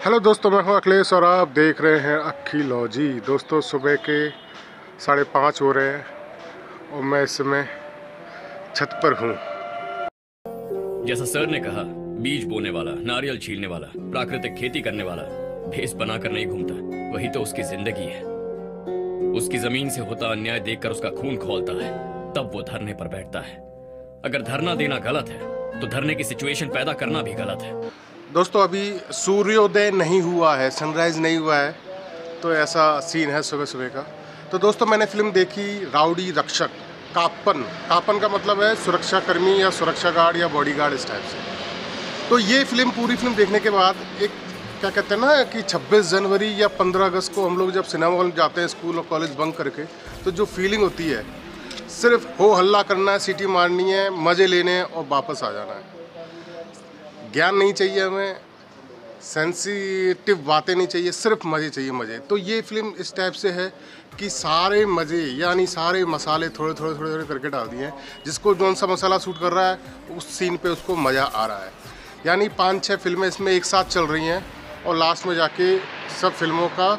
Hello दोस्तों, मैं हूं अखिलेश और आप देख रहे हैं अखिलॉजी। दोस्तों, सुबह के 5:30 हो रहे हैं और मैं इस समय छत पर हूं। जैसा सर ने कहा, बीज बोने वाला, नारियल छीलने वाला, प्राकृतिक खेती करने वाला भेष बनाकर नहीं घूमता। वही तो उसकी जिंदगी है। उसकी जमीन से होता अन्याय देखकर उसका खून खौलता है, तब वो धरने पर बैठता है। अगर धरना देना गलत है तो धरने की सिचुएशन पैदा करना भी गलत है। दोस्तों, अभी सूर्योदय नहीं हुआ है, सनराइज नहीं हुआ है, तो ऐसा सीन है सुबह सुबह का। तो दोस्तों, मैंने फिल्म देखी राउडी रक्षक। कापन का मतलब है सुरक्षाकर्मी या सुरक्षा गार्ड या बॉडीगार्ड, इस टाइप से। तो ये पूरी फिल्म देखने के बाद एक क्या कहते हैं ना कि 26 जनवरी या 15 अगस्त को हम लोग जब सिनेमा हॉल में जाते हैं स्कूल और कॉलेज बंक करके, तो जो फीलिंग होती है, सिर्फ हो हल्ला करना है, सीटी मारनी है, मज़े लेने हैं और वापस आ जाना है। ज्ञान नहीं चाहिए हमें, सेंसिटिव बातें नहीं चाहिए, सिर्फ मज़े चाहिए, मज़े। तो ये फिल्म इस टाइप से है कि सारे मज़े यानी सारे मसाले थोड़े थोड़े करके डाल दिए हैं। जिसको जौन सा मसाला सूट कर रहा है उस सीन पे उसको मज़ा आ रहा है। यानी 5-6 फिल्में इसमें एक साथ चल रही हैं और लास्ट में जाके सब फिल्मों का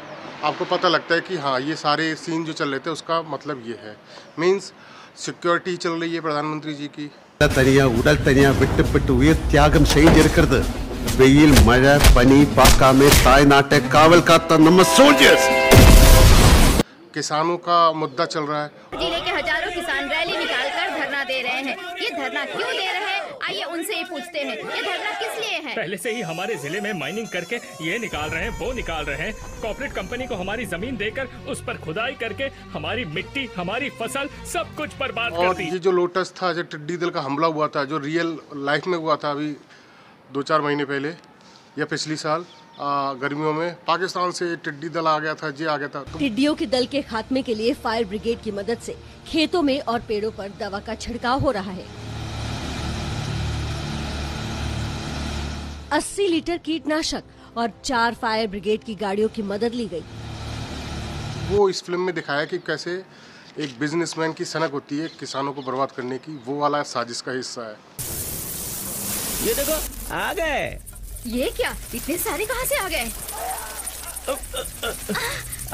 आपको पता लगता है कि हाँ, ये सारे सीन जो चल रहे थे उसका मतलब ये है। मीन्स सिक्योरिटी चल रही है प्रधानमंत्री जी की। உடல் தனியா விட்டு உயிர் தியாகம் செய்திருக்கிறது. வெயில் மழை பனி பார்க்காம தாய் நாட்டை காவல் காத்த நம்ம सोल्जर्स। किसानों का मुद्दा चल रहा है। जिले के हजारों किसान रैली निकालकर धरना दे रहे हैं। ये धरना क्यों दे रहे हैं, आइए उनसे ही पूछते हैं। ये धरना किस लिए है? पहले से ही हमारे जिले में माइनिंग करके ये निकाल रहे हैं, वो निकाल रहे हैं। कॉर्पोरेट कंपनी को हमारी जमीन देकर उस पर खुदाई करके हमारी मिट्टी, हमारी फसल सब कुछ बर्बाद कर दी। ये जो लोटस था, जो टिड्डी दल का हमला हुआ था, जो रियल लाइफ में हुआ था अभी 2-4 महीने पहले या पिछली साल गर्मियों में, पाकिस्तान से टिड्डी दल आ गया था, जी आ गया था। तो टिड्डियों के दल के खात्मे के लिए फायर ब्रिगेड की मदद से खेतों में और पेड़ों पर दवा का छिड़काव हो रहा है। 80 लीटर कीटनाशक और 4 फायर ब्रिगेड की गाड़ियों की मदद ली गई। वो इस फिल्म में दिखाया कि कैसे एक बिजनेसमैन की सनक होती है किसानों को बर्बाद करने की, वो वाला साजिश का हिस्सा है। ये देखो आ गए। ये क्या, इतने सारे कहाँ से आ गए?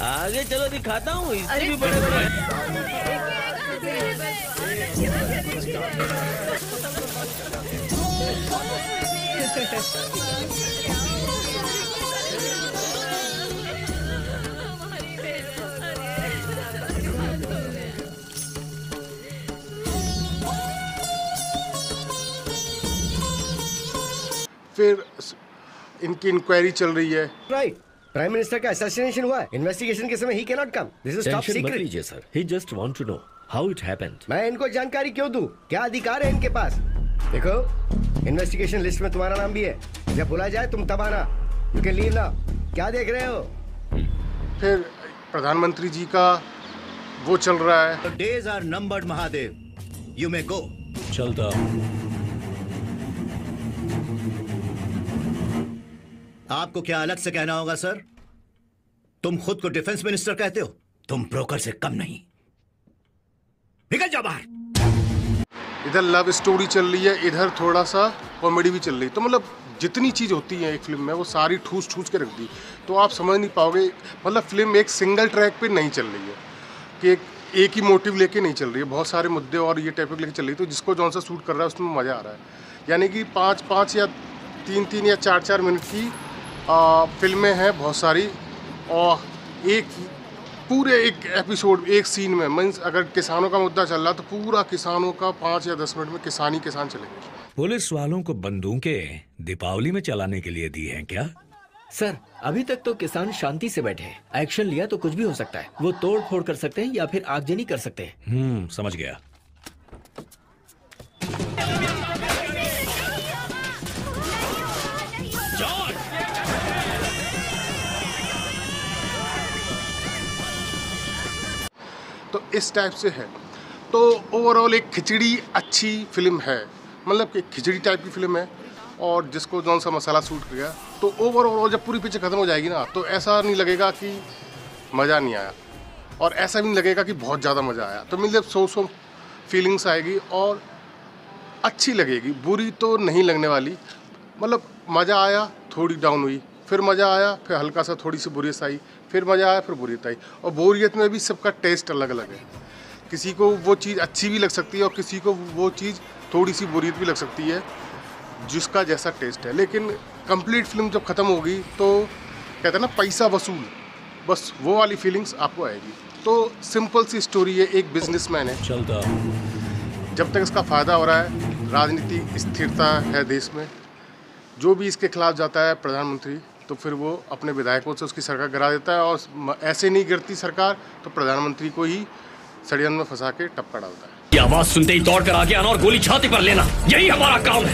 आगे चलो दिखाता हूँ, इससे भी बड़े बड़े। फिर इनकी इंक्वायरी चल रही है। राइट, प्राइम मिनिस्टर का असैसिनेशन हुआ है। इन्वेस्टिगेशन के समय ही can not come. This is top secret. लीजिए sir, he just want to know how it happened. मैं इनको जानकारी क्यों दूं? क्या अधिकार है इनके पास? देखो, इन्वेस्टिगेशन लिस्ट में तुम्हारा नाम भी है। जब बुलाया जाए तुम तब आना। You can leave now. क्या देख रहे हो? फिर प्रधानमंत्री जी का वो चल रहा है। Days are numbered Mahadev, you may go. चलता आपको क्या अलग से कहना होगा सर? तुम खुद को डिफेंस मिनिस्टर कहते हो, तुम ब्रोकर से कम नहीं। निकल जाओ बाहर। इधर लव स्टोरी चल रही है, इधर थोड़ा सा कॉमेडी भी चल रही है। तो मतलब जितनी चीज़ होती है एक फिल्म में वो सारी ठूस के रख दी, तो आप समझ नहीं पाओगे। मतलब फिल्म एक सिंगल ट्रैक पे नहीं चल रही है कि एक ही मोटिव लेके नहीं चल रही है, बहुत सारे मुद्दे और ये टॉपिक लेके चल रही है। तो जिसको जौन सा सूट कर रहा है उसमें मज़ा आ रहा है। यानी कि 5-5 या 3-3 या 4-4 मिनट की फिल्में हैं बहुत सारी, और एक पूरे एक एपिसोड एक सीन में मीन्स अगर किसानों का मुद्दा चल रहा तो पूरा किसानों का 5 या 10 मिनट में किसान चलेंगे। पुलिस वालों को बंदूकें दीपावली में चलाने के लिए दी हैं क्या? सर, अभी तक तो किसान शांति से बैठे हैं। एक्शन लिया तो कुछ भी हो सकता है। वो तोड़ फोड़ कर सकते हैं या फिर आगजनी कर सकते हैं। समझ गया। तो इस टाइप से है। तो ओवरऑल एक खिचड़ी अच्छी फिल्म है, मतलब कि खिचड़ी टाइप की फिल्म है। और जिसको जौन सा मसाला सूट गया, तो ओवरऑल जब पूरी पिक्चर ख़त्म हो जाएगी ना, तो ऐसा नहीं लगेगा कि मज़ा नहीं आया, और ऐसा भी नहीं लगेगा कि बहुत ज़्यादा मज़ा आया। तो मतलब सो फीलिंग्स आएगी और अच्छी लगेगी, बुरी तो नहीं लगने वाली। मतलब मज़ा आया, थोड़ी डाउन हुई, फिर मज़ा आया, फिर हल्का सा थोड़ी सी बोरियत आई, फिर मज़ा आया, फिर बोरियत आई। और बोरियत में भी सबका टेस्ट अलग अलग है, किसी को वो चीज़ अच्छी भी लग सकती है और किसी को वो चीज़ थोड़ी सी बोरियत भी लग सकती है, जिसका जैसा टेस्ट है। लेकिन कंप्लीट फिल्म जब ख़त्म होगी तो कहते हैं ना पैसा वसूल, बस वो वाली फीलिंग्स आपको आएगी। तो सिंपल सी स्टोरी है, एक बिजनेसमैन है, चलता जब तक इसका फ़ायदा हो रहा है, राजनीति स्थिरता है देश में, जो भी इसके खिलाफ जाता है प्रधानमंत्री तो फिर वो अपने विधायकों से उसकी सरकार गिरा देता है, और ऐसे नहीं गिरती सरकार तो प्रधानमंत्री को ही षड्यंत्र में फंसा के टपका डालता है। ये आवाज सुनते ही दौड़ कर आगे आना और गोली छाती पर लेना, यही हमारा काम है।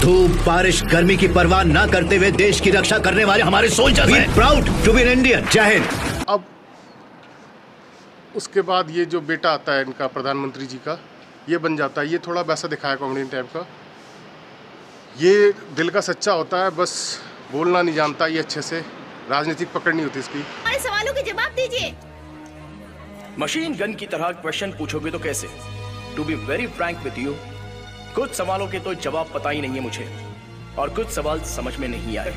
धूप बारिश गर्मी की परवाह ना करते हुए देश की रक्षा करने वाले हमारे सोल्जर हैं। Proud to be an Indian. जय हिंद। अब उसके बाद ये जो बेटा आता है इनका प्रधानमंत्री जी का, ये बन जाता है, ये थोड़ा वैसा दिखाया कॉमेडी टाइप का, ये दिल का सच्चा होता है, बस बोलना नहीं जानता ये अच्छे से, राजनीतिक पकड़ नहीं होती इसकी। हमारे सवालों के जवाब दीजिए। मशीन गन की तरह क्वेश्चन पूछोगे तो कैसे? To be very frank with you, कुछ सवालों के तो जवाब पता ही नहीं है मुझे, और कुछ सवाल समझ में नहीं आए।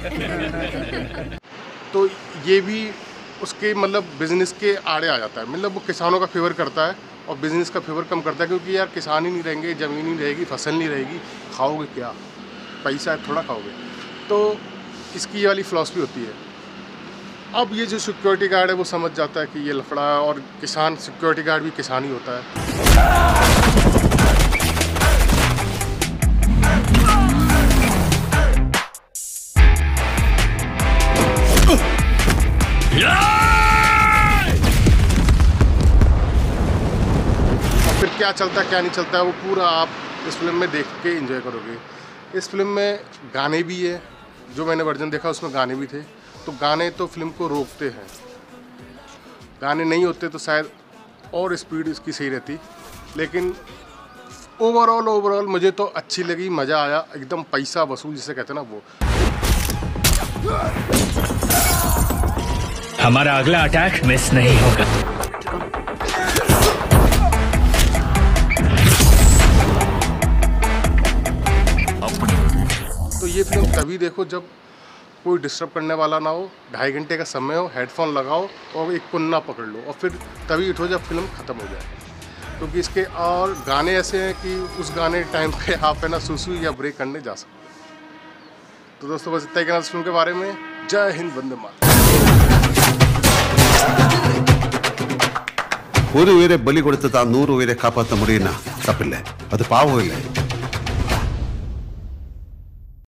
तो ये भी उसके मतलब बिजनेस के आड़े आ जाता है, मतलब वो किसानों का फेवर करता है और बिजनेस का फेवर कम करता है, क्योंकि यार किसान ही नहीं रहेंगे, ज़मीन नहीं रहेगी, फसल नहीं रहेगी, खाओगे क्या, पैसा थोड़ा खाओगे। तो इसकी ये वाली फिलॉसफी होती है। अब ये जो सिक्योरिटी गार्ड है वो समझ जाता है कि ये लफड़ा है, और किसान सिक्योरिटी गार्ड भी किसान ही होता है। फिर क्या चलता है क्या नहीं चलता है वो पूरा आप इस फिल्म में देख के एंजॉय करोगे। इस फिल्म में गाने भी है, जो मैंने वर्जन देखा उसमें गाने भी थे, तो गाने तो फिल्म को रोकते हैं, गाने नहीं होते तो शायद और स्पीड इसकी सही रहती। लेकिन ओवरऑल मुझे तो अच्छी लगी, मज़ा आया, एकदम पैसा वसूल जिसे कहते हैं ना वो। हमारा अगला अटैक मिस नहीं होगा। तो ये फिल्म तभी देखो जब कोई डिस्टर्ब करने वाला ना हो, 2.5 घंटे का समय हो, हेडफोन लगाओ और एक कुन्ना पकड़ लो, और फिर तभी उठो जब फिल्म ख़त्म हो जाए। क्योंकि इसके और गाने ऐसे हैं कि उस गाने टाइम पे आप है ना सुसु या ब्रेक करने जा सकते हो। तो दोस्तों बस इतना ही कहना इस फिल्म के बारे में। जय हिंद, वंदे मातरम। ഒരു ഉയരെ ബലി കൊടുത്ത് താൻ 100 ഉയരെ കാപ്പാത്ത മുടിയുന്ന തപ്പില്ലേ, അത് പാവമില്ലേ.